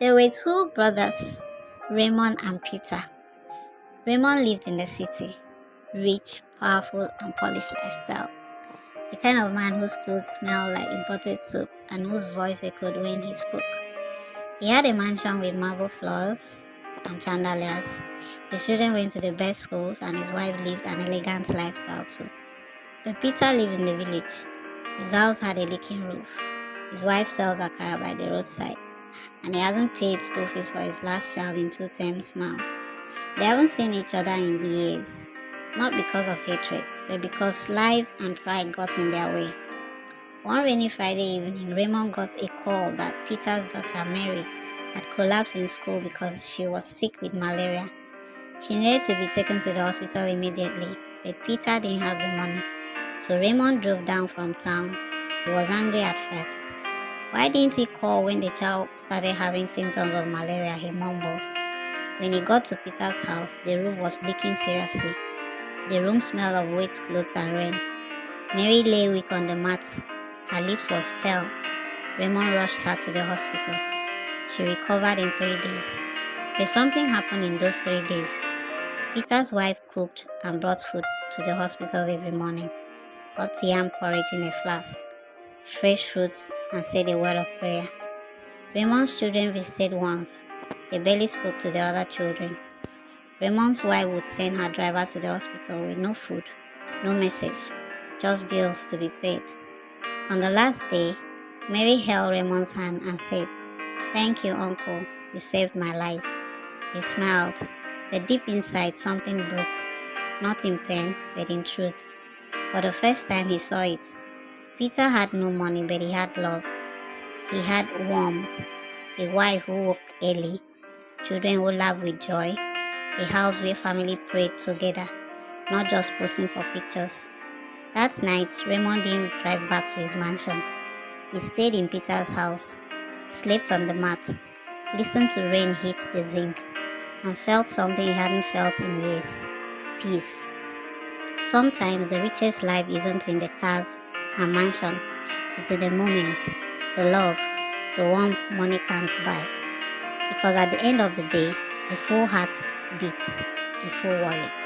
There were two brothers, Raymond and Peter. Raymond lived in the city, rich, powerful, and polished lifestyle. The kind of man whose clothes smelled like imported soap and whose voice echoed when he spoke. He had a mansion with marble floors and chandeliers. His children went to the best schools and his wife lived an elegant lifestyle too. But Peter lived in the village. His house had a leaking roof. His wife sells akara by the roadside. And he hasn't paid school fees for his last child in 2 terms now. They haven't seen each other in years. Not because of hatred, but because life and pride got in their way. One rainy Friday evening, Raymond got a call that Peter's daughter Mary had collapsed in school because she was sick with malaria. She needed to be taken to the hospital immediately, but Peter didn't have the money. So Raymond drove down from town. He was angry at first. Why didn't he call when the child started having symptoms of malaria, he mumbled. When he got to Peter's house, the roof was leaking seriously. The room smelled of wet clothes and rain. Mary lay weak on the mat. Her lips was pale. Raymond rushed her to the hospital. She recovered in 3 days. But something happened in those 3 days. Peter's wife cooked and brought food to the hospital every morning. Hot yam porridge in a flask, fresh fruits, and said a word of prayer. Raymond's children visited once. They barely spoke to the other children. Raymond's wife would send her driver to the hospital with no food, no message, just bills to be paid. On the last day, Mary held Raymond's hand and said, "Thank you, Uncle. You saved my life." He smiled, but deep inside something broke, not in pain, but in truth. For the first time he saw it. Peter had no money, but he had love. He had warmth, a wife who woke early, children who laughed with joy, a house where family prayed together, not just posing for pictures. That night, Raymond didn't drive back to his mansion. He stayed in Peter's house, slept on the mat, listened to rain hit the zinc, and felt something he hadn't felt in years: peace. Sometimes the richest life isn't in the cars and mansion, it's in the moment, the love, the warmth money can't buy. Because at the end of the day, a full heart beats a full wallet.